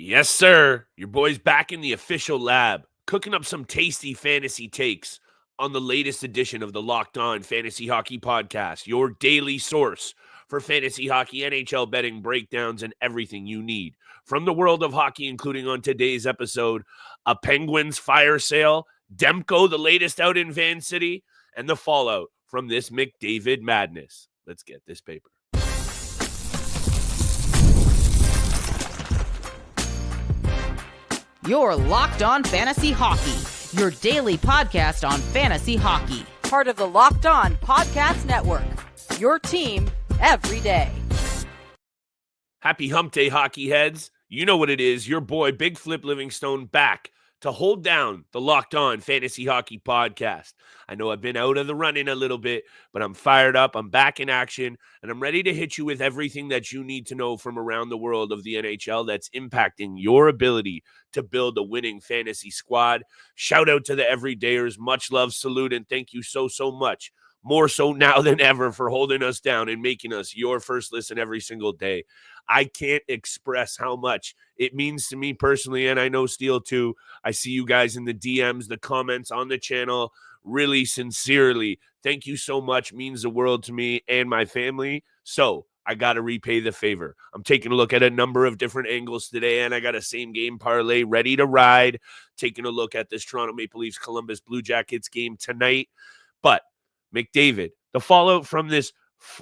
Yes, sir. Your boy's back in the official lab, cooking up some tasty fantasy takes on the latest edition of the Locked On Fantasy Hockey Podcast, your daily source for fantasy hockey, NHL betting breakdowns, and everything you need from the world of hockey, including on today's episode, a Penguins fire sale, Demko, the latest out in Van City, and the fallout from this McDavid madness. Let's get this paper. You're Locked On Fantasy Hockey, your daily podcast on fantasy hockey. Part of the Locked On Podcast Network, your team every day. Happy hump day, hockey heads. You know what it is. Your boy, Big Flip Livingstone, back to hold down the Locked On Fantasy Hockey Podcast. I know I've been out of the running a little bit, but I'm fired up. I'm back in action, and I'm ready to hit you with everything that you need to know from around the world of the NHL that's impacting your ability to build a winning fantasy squad. Shout out to the everydayers. Much love, salute, and thank you so much. More so now than ever for holding us down and making us your first listen every single day. I can't express how much it means to me personally, and I know Steele too. I see you guys in the DMs, the comments on the channel. Really sincerely, thank you so much. Means the world to me and my family. So I got to repay the favor. I'm taking a look at a number of different angles today, and I got a same game parlay ready to ride. Taking a look at this Toronto Maple Leafs Columbus Blue Jackets game tonight. But McDavid, the fallout from this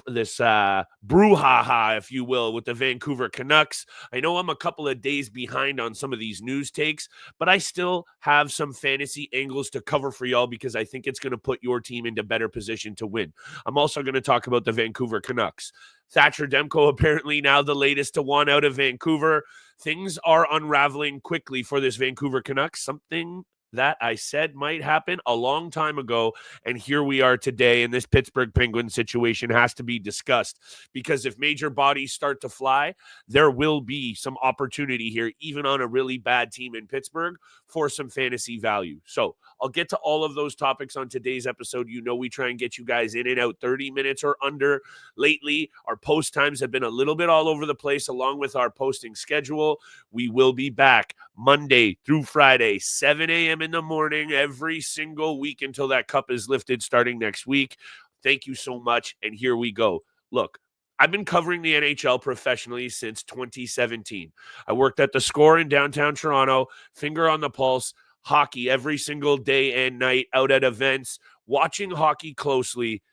brouhaha, if you will, with the Vancouver Canucks. I know I'm a couple of days behind on some of these news takes, but I still have some fantasy angles to cover for y'all because I think it's going to put your team into better position to win. I'm also going to talk about the Vancouver Canucks. Thatcher Demko apparently now the latest to want out of Vancouver. Things are unraveling quickly for this Vancouver Canucks, something that I said might happen a long time ago, and here we are today, and this Pittsburgh Penguins situation has to be discussed because if major bodies start to fly, there will be some opportunity here, even on a really bad team in Pittsburgh, for some fantasy value. So I'll get to all of those topics on today's episode. You know we try and get you guys in and out 30 minutes or under. Lately, our post times have been a little bit all over the place along with our posting schedule. We will be back Monday through Friday, 7 a.m. in the morning, every single week until that cup is lifted starting next week. Thank you so much, and here we go. Look, I've been covering the NHL professionally since 2017. I worked at the Score in downtown Toronto, finger on the pulse, hockey every single day and night, out at events, watching hockey closely.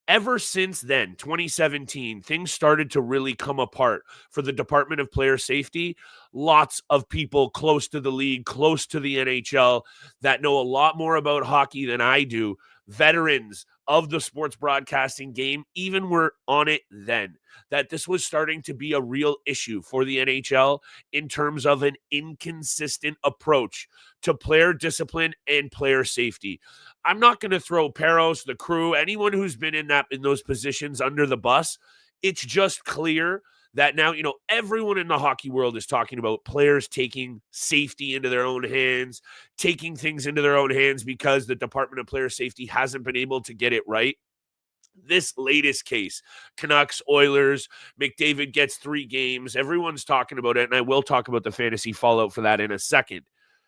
Ever since then, 2017, things started to really come apart for the Department of Player Safety. Lots of people close to the league, close to the NHL, that know a lot more about hockey than I do, veterans of the sports broadcasting game, even were on it then, that this was starting to be a real issue for the NHL in terms of an inconsistent approach to player discipline and player safety. I'm not going to throw Peros, the crew, anyone who's been in those positions under the bus. It's just clear that now, everyone in the hockey world is talking about players taking safety into their own hands, taking things into their own hands because the Department of Player Safety hasn't been able to get it right. This latest case, Canucks, Oilers, McDavid gets 3 games. Everyone's talking about it, and I will talk about the fantasy fallout for that in a second.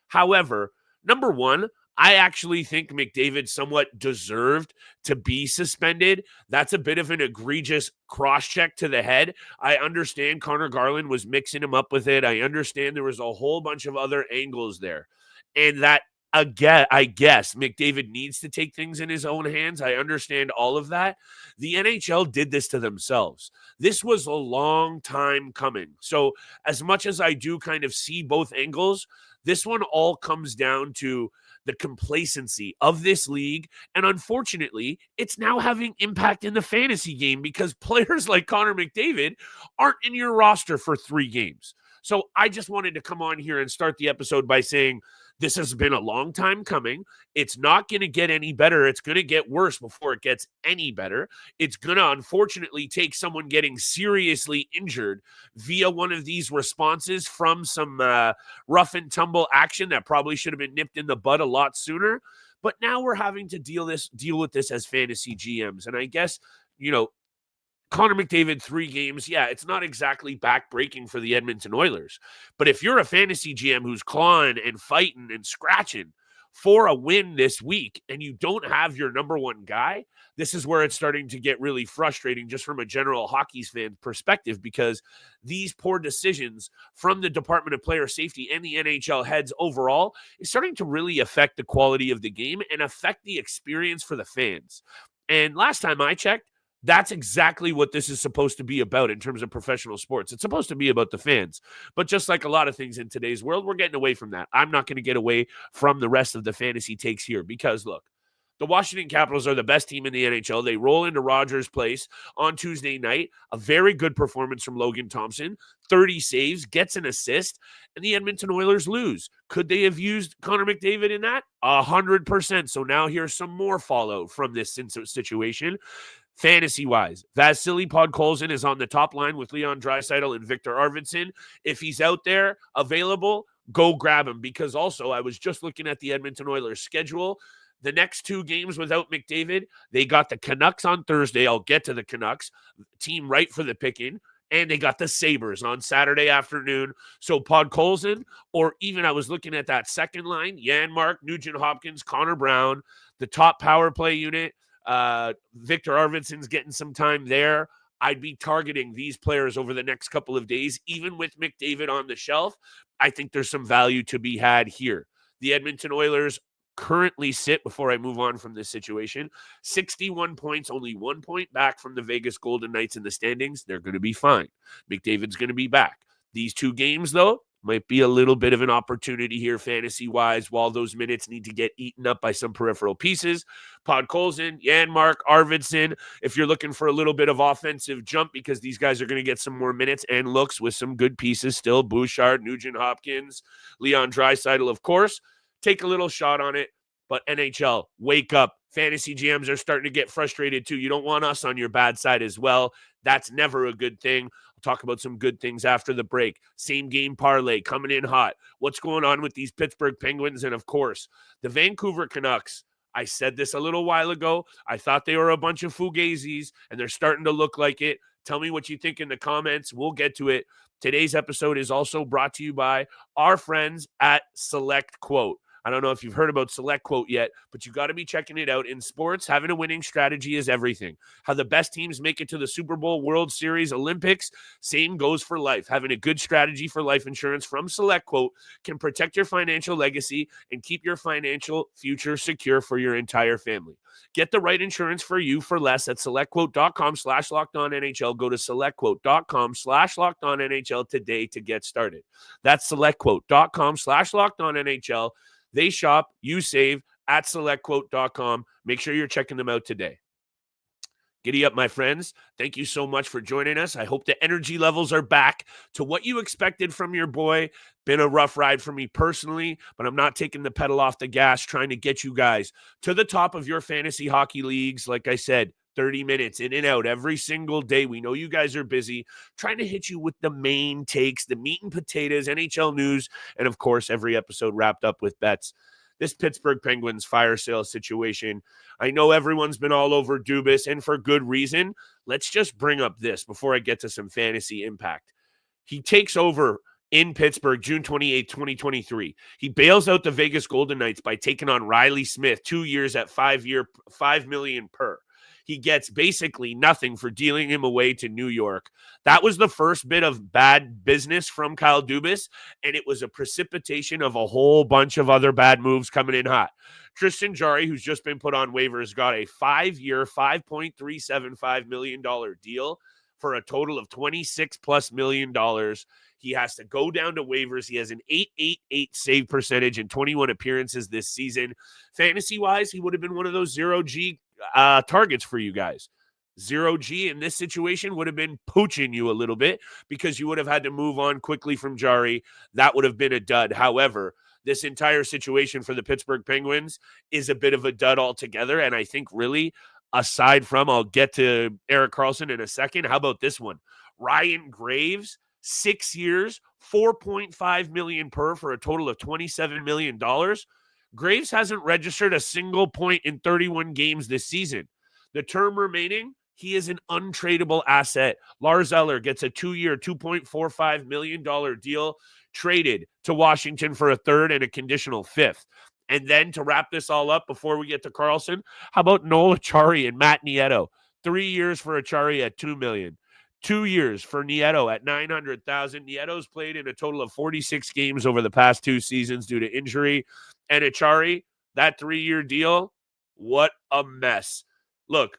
However, number one, I actually think McDavid somewhat deserved to be suspended. That's a bit of an egregious cross-check to the head. I understand Connor Garland was mixing him up with it. I understand there was a whole bunch of other angles there. And that, again, I guess McDavid needs to take things in his own hands. I understand all of that. The NHL did this to themselves. This was a long time coming. So as much as I do kind of see both angles, this one all comes down to the complacency of this league. And unfortunately, it's now having impact in the fantasy game because players like Connor McDavid aren't in your roster for 3 games. So I just wanted to come on here and start the episode by saying this has been a long time coming. It's not going to get any better. It's going to get worse before it gets any better. It's going to, unfortunately, take someone getting seriously injured via one of these responses from some rough and tumble action that probably should have been nipped in the bud a lot sooner. But now we're having to deal with this as fantasy GMs. And I guess, Connor McDavid, 3 games. Yeah, it's not exactly back-breaking for the Edmonton Oilers. But if you're a fantasy GM who's clawing and fighting and scratching for a win this week and you don't have your number one guy, this is where it's starting to get really frustrating just from a general hockey fan perspective, because these poor decisions from the Department of Player Safety and the NHL heads overall is starting to really affect the quality of the game and affect the experience for the fans. And last time I checked, that's exactly what this is supposed to be about in terms of professional sports. It's supposed to be about the fans. But just like a lot of things in today's world, we're getting away from that. I'm not going to get away from the rest of the fantasy takes here because, look, the Washington Capitals are the best team in the NHL. They roll into Rogers Place on Tuesday night. A very good performance from Logan Thompson. 30 saves, gets an assist, and the Edmonton Oilers lose. Could they have used Connor McDavid in that? 100%. So now here's some more fallout from this situation. Fantasy-wise, Vasily Podkolzin is on the top line with Leon Draisaitl and Victor Arvidsson. If he's out there available, go grab him, because also I was just looking at the Edmonton Oilers schedule. The next 2 games without McDavid, they got the Canucks on Thursday. I'll get to the Canucks, team right for the picking. And they got the Sabres on Saturday afternoon. So Podkolzin, or even I was looking at that second line, Janmark, Nugent Hopkins, Connor Brown, the top power play unit. Victor Arvidsson's getting some time there. I'd be targeting these players over the next couple of days, even with McDavid on the shelf. I think there's some value to be had here. The Edmonton Oilers currently sit, before I move on from this situation, 61 points, only 1 point back from the Vegas Golden Knights in the standings. They're going to be fine. McDavid's going to be back. These 2 games, though, might be a little bit of an opportunity here fantasy-wise while those minutes need to get eaten up by some peripheral pieces. Podkolzin, Janmark, Arvidsson, if you're looking for a little bit of offensive jump because these guys are going to get some more minutes and looks with some good pieces still, Bouchard, Nugent Hopkins, Leon Draisaitl, of course, take a little shot on it. But NHL, wake up. Fantasy GMs are starting to get frustrated too. You don't want us on your bad side as well. That's never a good thing. I'll talk about some good things after the break. Same game parlay coming in hot. What's going on with these Pittsburgh Penguins? And of course, the Vancouver Canucks. I said this a little while ago. I thought they were a bunch of fugazis, and they're starting to look like it. Tell me what you think in the comments. We'll get to it. Today's episode is also brought to you by our friends at Select Quote. I don't know if you've heard about Select Quote yet, but you got to be checking it out. In sports, having a winning strategy is everything. How the best teams make it to the Super Bowl, World Series, Olympics, same goes for life. Having a good strategy for life insurance from Select Quote can protect your financial legacy and keep your financial future secure for your entire family. Get the right insurance for you for less at selectquote.com/lockedonnhl. Go to selectquote.com/lockedonnhl today to get started. That's selectquote.com/lockedonnhl. They shop, you save at selectquote.com. Make sure you're checking them out today. Giddy up, my friends. Thank you so much for joining us. I hope the energy levels are back to what you expected from your boy. Been a rough ride for me personally, but I'm not taking the pedal off the gas, trying to get you guys to the top of your fantasy hockey leagues. Like I said, 30 minutes in and out every single day. We know you guys are busy, trying to hit you with the main takes, the meat and potatoes, NHL news, and of course, every episode wrapped up with bets. This Pittsburgh Penguins fire sale situation, I know everyone's been all over Dubas, and for good reason. Let's just bring up this before I get to some fantasy impact. He takes over in Pittsburgh, June 28, 2023. He bails out the Vegas Golden Knights by taking on Riley Smith, 2 years at $5 million per. He gets basically nothing for dealing him away to New York. That was the first bit of bad business from Kyle Dubas, and it was a precipitation of a whole bunch of other bad moves coming in hot. Tristan Jarry, who's just been put on waivers, got a 5-year, $5.375 million deal for a total of $26+ million. He has to go down to waivers. He has an .888 save percentage in 21 appearances this season. Fantasy-wise, he would have been one of those 0G targets for you guys. 0G in this situation would have been pooching you a little bit because you would have had to move on quickly from Jarry. That would have been a dud. However, this entire situation for the Pittsburgh Penguins is a bit of a dud altogether. And I think really, aside from, I'll get to Erik Karlsson in a second. How about this one? Ryan Graves, 6 years, $4.5 million per for a total of $27 million. Graves hasn't registered a single point in 31 games this season. The term remaining, He is an untradeable asset. Lars Eller gets a 2-year, $2.45 million deal traded to Washington for a third and a conditional fifth. And then to wrap this all up before we get to Karlsson, how about Noel Acciari and Matt Nieto? 3 years for Acciari at $2 million. 2 years for Nieto at $900,000. Nieto's played in a total of 46 games over the past 2 seasons due to injury. And Acciari, that 3-year deal, what a mess. Look,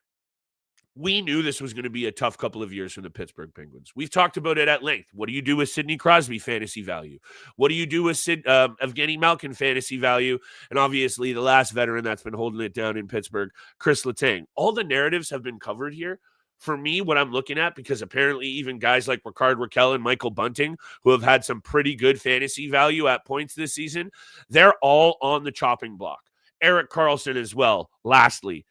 we knew this was going to be a tough couple of years for the Pittsburgh Penguins. We've talked about it at length. What do you do with Sidney Crosby fantasy value? What do you do with Evgeny Malkin fantasy value? And obviously the last veteran that's been holding it down in Pittsburgh, Chris Letang. All the narratives have been covered here. For me, what I'm looking at, because apparently even guys like Rickard Rakell and Micahel Bunting, who have had some pretty good fantasy value at points this season, they're all on the chopping block. Erik Karlsson as well, lastly.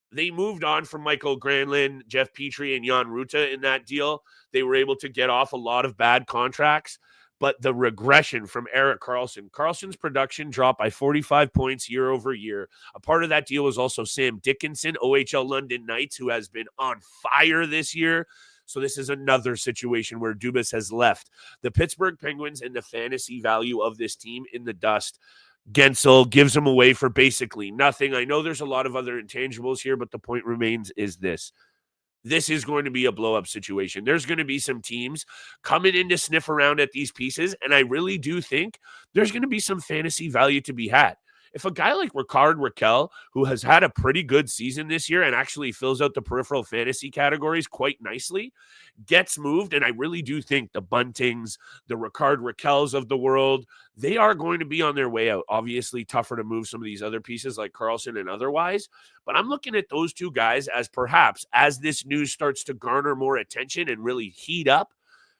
They moved on from Michael Granlund, Jeff Petrie, and Jan Rutta in that deal. They were able to get off a lot of bad contracts, but the regression from Erik Karlsson, Karlsson's production dropped by 45 points year over year. A part of that deal was also Sam Dickinson, OHL London Knights, who has been on fire this year. So this is another situation where Dubas has left the Pittsburgh Penguins and the fantasy value of this team in the dust. Gensel gives them away for basically nothing. I know there's a lot of other intangibles here, but the point remains is this. This is going to be a blow-up situation. There's going to be some teams coming in to sniff around at these pieces, and I really do think there's going to be some fantasy value to be had. If a guy like Rickard Rakell, who has had a pretty good season this year and actually fills out the peripheral fantasy categories quite nicely, gets moved, and I really do think the Buntings, the Rickard Rakells of the world, they are going to be on their way out. Obviously, tougher to move some of these other pieces like Karlsson and otherwise, but I'm looking at those two guys as perhaps, as this news starts to garner more attention and really heat up,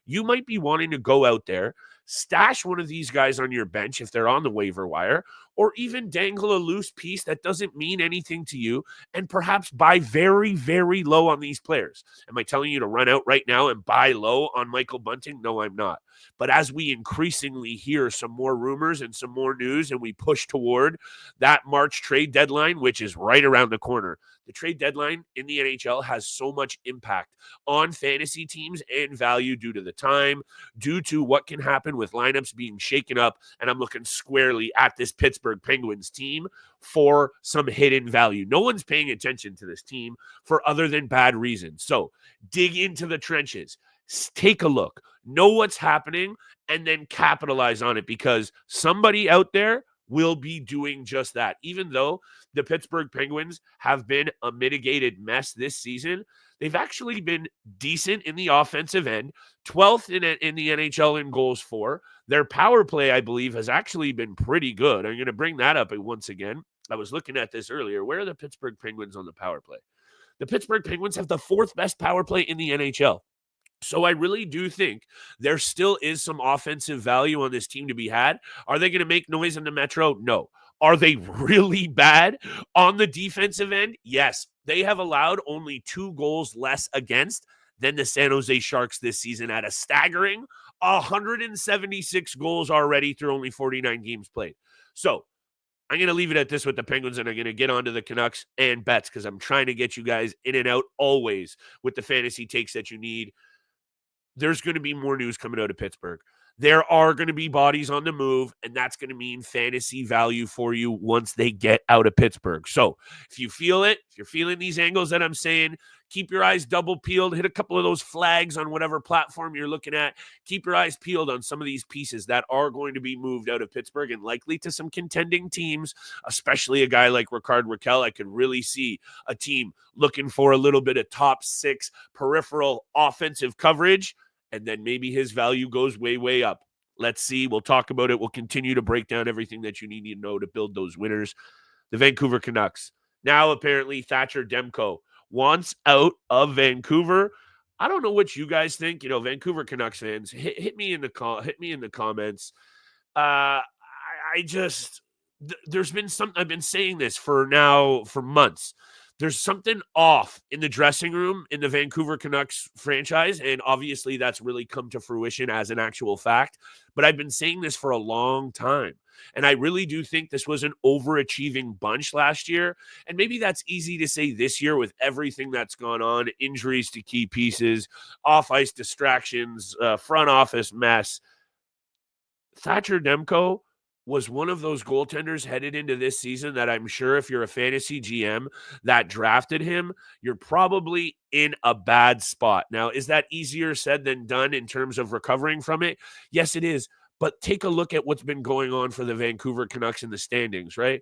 you might be wanting to go out there, stash one of these guys on your bench if they're on the waiver wire, or even dangle a loose piece that doesn't mean anything to you and perhaps buy very, very low on these players. Am I telling you to run out right now and buy low on Micahel Bunting? No, I'm not. But as we increasingly hear some more rumors and some more news and we push toward that March trade deadline, which is right around the corner, the trade deadline in the NHL has so much impact on fantasy teams and value due to the time, due to what can happen with lineups being shaken up. And I'm looking squarely at this Pittsburgh Penguins team for some hidden value. No one's paying attention to this team for other than bad reasons. So dig into the trenches, take a look, know what's happening, and then capitalize on it, because somebody out there will be doing just that. Even though the Pittsburgh Penguins have been a mitigated mess this season, they've actually been decent in the offensive end, 12th in the NHL in goals for. Their power play, I believe, has actually been pretty good. I'm going to bring that up once again. I was looking at this earlier. Where are the Pittsburgh Penguins on the power play? The Pittsburgh Penguins have the 4th best power play in the NHL. So I really do think there still is some offensive value on this team to be had. Are they going to make noise in the Metro? No. Are they really bad on the defensive end? Yes. They have allowed only 2 goals less against than the San Jose Sharks this season at a staggering 176 goals already through only 49 games played. So I'm going to leave it at this with the Penguins, and I'm going to get on to the Canucks and bets, because I'm trying to get you guys in and out always with the fantasy takes that you need. There's going to be more news coming out of Pittsburgh. There are going to be bodies on the move, and that's going to mean fantasy value for you once they get out of Pittsburgh. So if you feel it, if you're feeling these angles that I'm saying, keep your eyes double peeled, hit a couple of those flags on whatever platform you're looking at. Keep your eyes peeled on some of these pieces that are going to be moved out of Pittsburgh and likely to some contending teams, especially a guy like Rickard Rakell. I could really see a team looking for a little bit of top 6 peripheral offensive coverage, and then maybe his value goes way, way up. Let's see. We'll talk about it. We'll continue to break down everything that you need to know to build those winners. The Vancouver Canucks. Now, apparently, Thatcher Demko wants out of Vancouver. I don't know what you guys think. Vancouver Canucks fans, hit me in the comments. There's been some. I've been saying this for months. there's something off in the dressing room in the Vancouver Canucks franchise, and obviously that's really come to fruition as an actual fact. But I've been saying this for a long time, and I really do think this was an overachieving bunch last year. And maybe that's easy to say this year with everything that's gone on, injuries to key pieces, off-ice distractions, front office mess. Thatcher Demko was one of those goaltenders headed into this season that I'm sure if you're a fantasy GM that drafted him, you're probably in a bad spot. Now, is that easier said than done in terms of recovering from it? Yes, it is. But take a look at what's been going on for the Vancouver Canucks in the standings, right?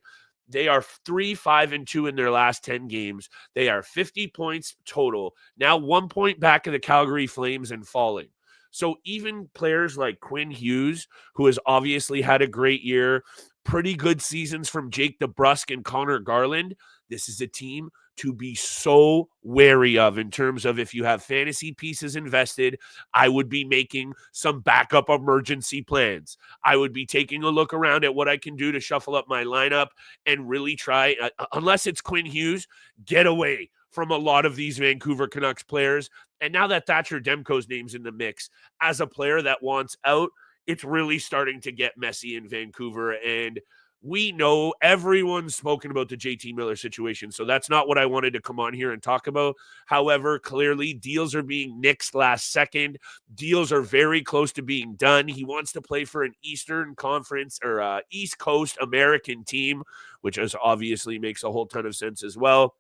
They are 3-5-2 in their last 10 games. They are 50 points total. Now 1 point back of the Calgary Flames and falling. So even players like Quinn Hughes, who has obviously had a great year, pretty good seasons from Jake DeBrusk and Connor Garland, this is a team to be so wary of in terms of if you have fantasy pieces invested, I would be making some backup emergency plans. I would be taking a look around at what I can do to shuffle up my lineup and really try, unless it's Quinn Hughes, get away from a lot of these Vancouver Canucks players. And now that Thatcher Demko's name's in the mix as a player that wants out, it's really starting to get messy in Vancouver. And we know everyone's spoken about the JT Miller situation, so that's not what I wanted to come on here and talk about. However, clearly deals are being nixed last second. Deals are very close to being done. He wants to play for an Eastern Conference or East Coast American team, which is obviously makes a whole ton of sense as well.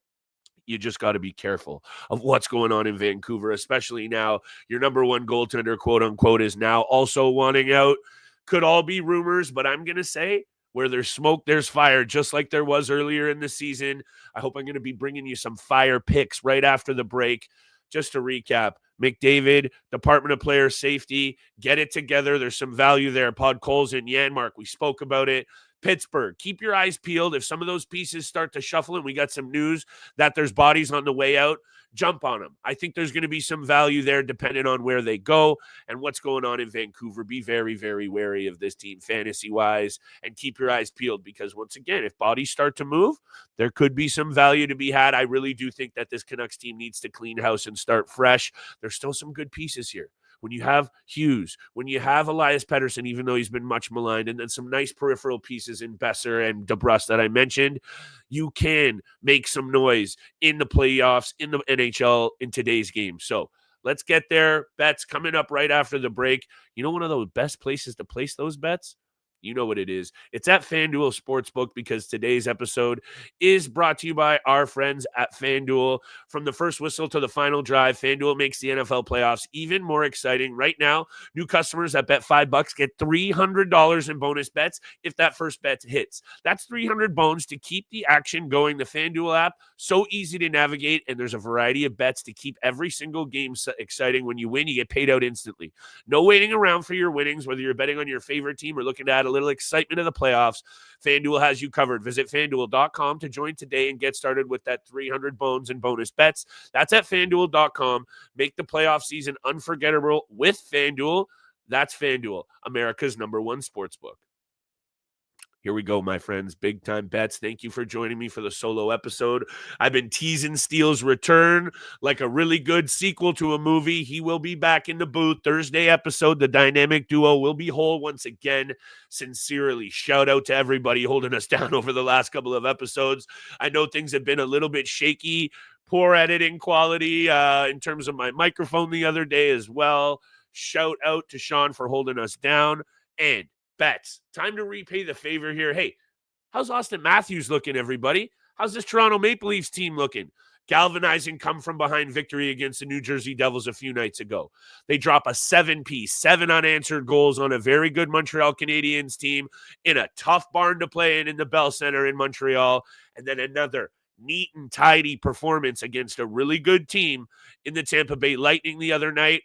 You just got to be careful of what's going on in Vancouver, especially now. Your number one goaltender, quote unquote, is now also wanting out. Could all be rumors, but I'm going to say where there's smoke, there's fire, just like there was earlier in the season. I hope I'm going to be bringing you some fire picks right after the break. Just to recap, McDavid, Department of Player Safety, get it together. There's some value there. Podkolzin and Janmark, we spoke about it. Pittsburgh, keep your eyes peeled. If some of those pieces start to shuffle and we got some news that there's bodies on the way out, jump on them. I think there's going to be some value there depending on where they go and what's going on in Vancouver. Be very, very wary of this team fantasy-wise and keep your eyes peeled because, once again, if bodies start to move, there could be some value to be had. I really do think that this Canucks team needs to clean house and start fresh. There's still some good pieces here. When you have Hughes, when you have Elias Pettersson, even though he's been much maligned, and then some nice peripheral pieces in Besser and DeBrusk that I mentioned, you can make some noise in the playoffs, in the NHL, in today's game. So let's get there. Bets coming up right after the break. You know one of the best places to place those bets? You know what it is. It's at FanDuel Sportsbook because today's episode is brought to you by our friends at FanDuel. From the first whistle to the final drive, FanDuel makes the NFL playoffs even more exciting. Right now, new customers that bet $5 get $300 in bonus bets if that first bet hits. That's 300 bones to keep the action going. The FanDuel app, so easy to navigate, and there's a variety of bets to keep every single game exciting. When you win, you get paid out instantly. No waiting around for your winnings, whether you're betting on your favorite team or looking to add a little excitement of the playoffs. FanDuel has you covered. Visit FanDuel.com to join today and get started with that 300 bones and bonus bets. That's at FanDuel.com. Make the playoff season unforgettable with FanDuel. That's FanDuel, America's #1 sportsbook. Here we go, my friends. Big time bets. Thank you for joining me for the solo episode. I've been teasing Steele's return like a really good sequel to a movie. He will be back in the booth. Thursday episode, the dynamic duo will be whole once again. Sincerely, shout out to everybody holding us down over the last couple of episodes. I know things have been a little bit shaky. Poor editing quality in terms of my microphone the other day as well. Shout out to Sean for holding us down. And bets. Time to repay the favor here. Hey, how's Austin Matthews looking, everybody? How's this Toronto Maple Leafs team looking? Galvanizing come from behind victory against the New Jersey Devils a few nights ago. They drop a 7-piece, 7 unanswered goals on a very good Montreal Canadiens team in a tough barn to play in the Bell Center in Montreal. And then another neat and tidy performance against a really good team in the Tampa Bay Lightning the other night.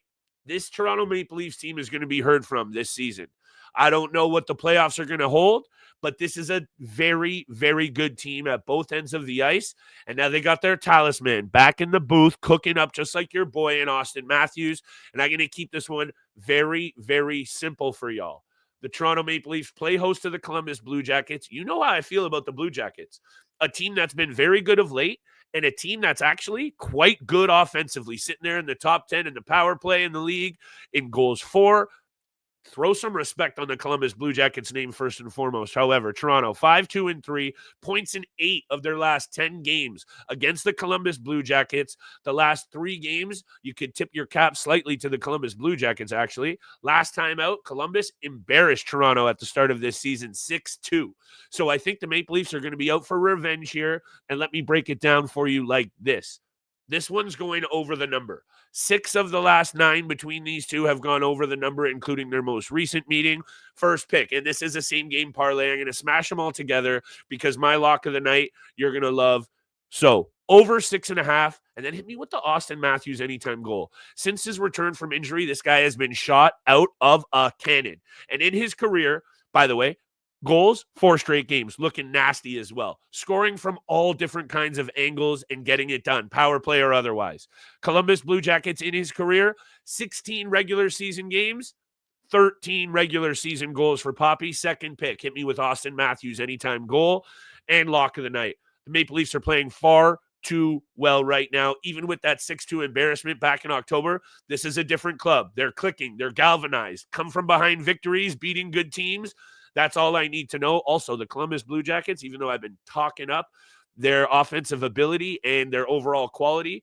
This Toronto Maple Leafs team is going to be heard from this season. I don't know what the playoffs are going to hold, but this is a very, very good team at both ends of the ice. And now they got their talisman back in the booth, cooking up just like your boy in Austin Matthews. And I'm going to keep this one very, very simple for y'all. The Toronto Maple Leafs play host to the Columbus Blue Jackets. You know how I feel about the Blue Jackets, a team that's been very good of late and a team that's actually quite good offensively, sitting there in the top 10 in the power play in the league, in goals for. Throw some respect on the Columbus Blue Jackets name first and foremost. However, Toronto 5-2-3, points in 8 of their last 10 games against the Columbus Blue Jackets. The last 3 games, you could tip your cap slightly to the Columbus Blue Jackets, actually. Last time out, Columbus embarrassed Toronto at the start of this season 6-2. So I think the Maple Leafs are going to be out for revenge here. And let me break it down for you like this. This one's going over the number. 6 of the last 9 between these two have gone over the number, including their most recent meeting. First pick, and this is a same game parlay. I'm going to smash them all together because my lock of the night you're going to love. So over 6.5, and then hit me with the Austin Matthews anytime goal. Since his return from injury, this guy has been shot out of a cannon. And in his career, by the way, goals, 4 straight games, looking nasty as well. Scoring from all different kinds of angles and getting it done, power play or otherwise. Columbus Blue Jackets in his career, 16 regular season games, 13 regular season goals for Poppy. Second pick, hit me with Austin Matthews anytime goal, and lock of the night. The Maple Leafs are playing far too well right now. Even with that 6-2 embarrassment back in October, this is a different club. They're clicking. They're galvanized. Come from behind victories, beating good teams. That's all I need to know. Also, the Columbus Blue Jackets, even though I've been talking up their offensive ability and their overall quality,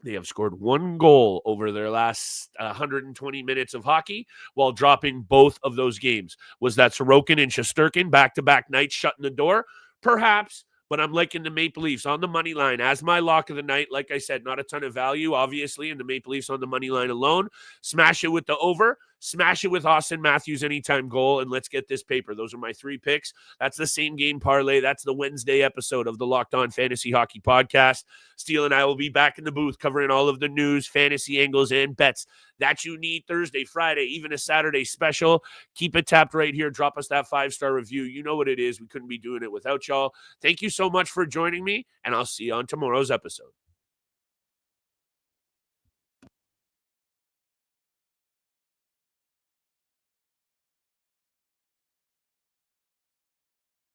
they have scored 1 goal over their last 120 minutes of hockey while dropping both of those games. Was that Sorokin and Shesterkin back-to-back nights shutting the door? Perhaps, but I'm liking the Maple Leafs on the money line as my lock of the night. Like I said, not a ton of value, obviously, in the Maple Leafs on the money line alone. Smash it with the over. Smash it with Austin Matthews anytime goal, and let's get this paper. Those are my 3 picks. That's the same game parlay. That's the Wednesday episode of the Locked On Fantasy Hockey Podcast. Steele and I will be back in the booth covering all of the news, fantasy angles, and bets that you need Thursday, Friday, even a Saturday special. Keep it tapped right here. Drop us that 5-star review. You know what it is. We couldn't be doing it without y'all. Thank you so much for joining me, and I'll see you on tomorrow's episode.